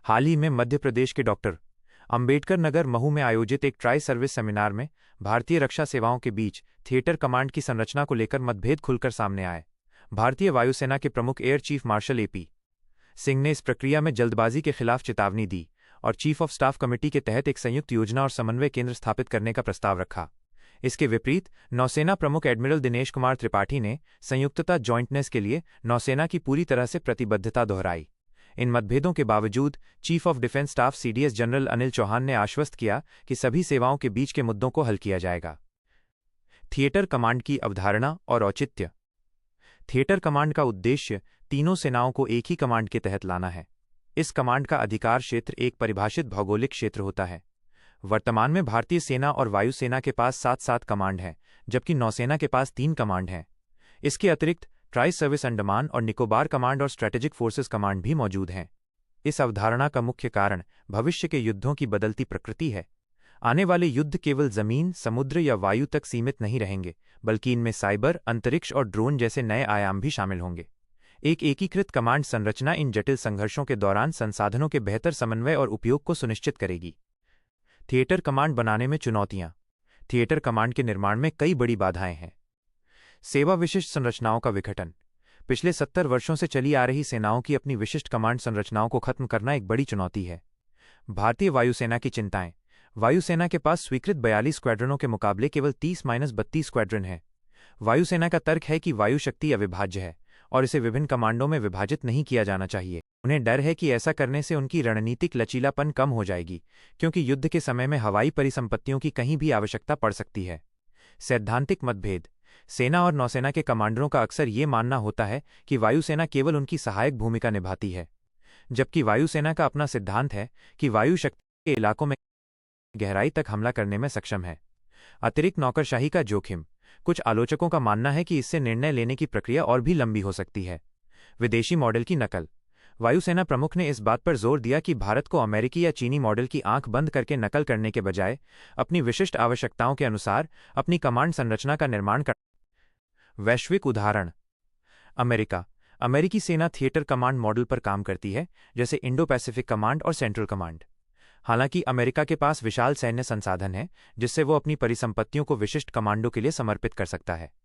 हाल ही में मध्य प्रदेश के डॉक्टर अंबेडकर नगर महू में आयोजित एक ट्राई सर्विस सेमिनार में भारतीय रक्षा सेवाओं के बीच थिएटर कमांड की संरचना को लेकर मतभेद खुलकर सामने आए। भारतीय वायुसेना के प्रमुख air chief marshal AP Singh ने इस प्रक्रिया में जल्दबाजी के खिलाफ चेतावनी दी और चीफ ऑफ स्टाफ कमेटी के तहत एक संयुक्त योजना और समन्वय केंद्र स्थापित करने का प्रस्ताव रखा। इसके विपरीत नौसेना प्रमुख एडमिरल दिनेश कुमार त्रिपाठी ने संयुक्तता जॉइंटनेस के लिए नौसेना की पूरी तरह से प्रतिबद्धता दोहराई। इन मतभेदों के बावजूद chief of defence staff CDS general Anil Chauhan ने आश्वस्त किया कि सभी सेवाओं के बीच के मुद्दों को हल किया जाएगा। थिएटर कमांड की अवधारणा और औचित्य। थिएटर कमांड का उद्देश्य तीनों सेनाओं को एक ही कमांड के तहत लाना है। इस कमांड का अधिकार क्षेत्र एक परिभाषित भौगोलिक क्षेत्र होता है। वर्तमान में भारतीय सेना और वायुसेना के पास 7-7 कमांड हैं, जबकि नौसेना के पास 3 कमांड हैं। इसके अतिरिक्त ट्राई सर्विस अंडमान और निकोबार कमांड और स्ट्रेटेजिक फोर्सेस कमांड भी मौजूद हैं। इस अवधारणा का मुख्य कारण भविष्य के युद्धों की बदलती प्रकृति है। आने वाले युद्ध केवल जमीन, समुद्र या वायु तक सीमित नहीं रहेंगे, बल्कि इनमें साइबर, अंतरिक्ष और ड्रोन जैसे नए आयाम भी शामिल होंगे। एक एकीकृत कमांड संरचना इन जटिल संघर्षों के दौरान संसाधनों के बेहतर समन्वय और उपयोग को सुनिश्चित करेगी। थिएटर कमांड बनाने में चुनौतियां। थिएटर कमांड के निर्माण में कई बड़ी बाधाएं हैं। सेवा विशिष्ट संरचनाओं का विघटन। पिछले 70 वर्षों से चली आ रही सेनाओं की अपनी विशिष्ट कमांड संरचनाओं को खत्म करना एक बड़ी चुनौती है। भारतीय वायुसेना की चिंताएं। वायुसेना के पास स्वीकृत 42 स्क्वाड्रनों के मुकाबले केवल 30-32 स्क्वाड्रन हैं। वायुसेना का तर्क है कि वायु शक्ति अविभाज्य है और इसे विभिन्न कमांडों में विभाजित नहीं किया जाना चाहिए। उन्हें डर है कि ऐसा करने से उनकी रणनीतिक लचीलापन कम हो जाएगी, क्योंकि युद्ध के समय में हवाई परिसंपत्तियों की कहीं भी आवश्यकता पड़ सकती है। सैद्धांतिक मतभेद। सेना और नौसेना के कमांडरों का अक्सर ये मानना होता है कि वायुसेना केवल उनकी सहायक भूमिका निभाती है, जबकि वायुसेना का अपना सिद्धांत है कि वायु शक्ति के इलाकों में गहराई तक हमला करने में सक्षम है। अतिरिक्त नौकरशाही का जोखिम। कुछ आलोचकों का मानना है कि इससे निर्णय लेने की प्रक्रिया और भी लंबी हो सकती है। विदेशी मॉडल की नकल। वायुसेना प्रमुख ने इस बात पर जोर दिया कि भारत को अमेरिकी या चीनी मॉडल की आंख बंद करके नकल करने के बजाय अपनी विशिष्ट आवश्यकताओं के अनुसार अपनी कमांड संरचना का निर्माण कर। वैश्विक उदाहरण। अमेरिका। अमेरिकी सेना थिएटर कमांड मॉडल पर काम करती है, जैसे इंडो पैसिफिक कमांड और सेंट्रल कमांड। हालांकि अमेरिका के पास विशाल सैन्य संसाधन है, जिससे वो अपनी परिसंपत्तियों को विशिष्ट कमांडों के लिए समर्पित कर सकता है।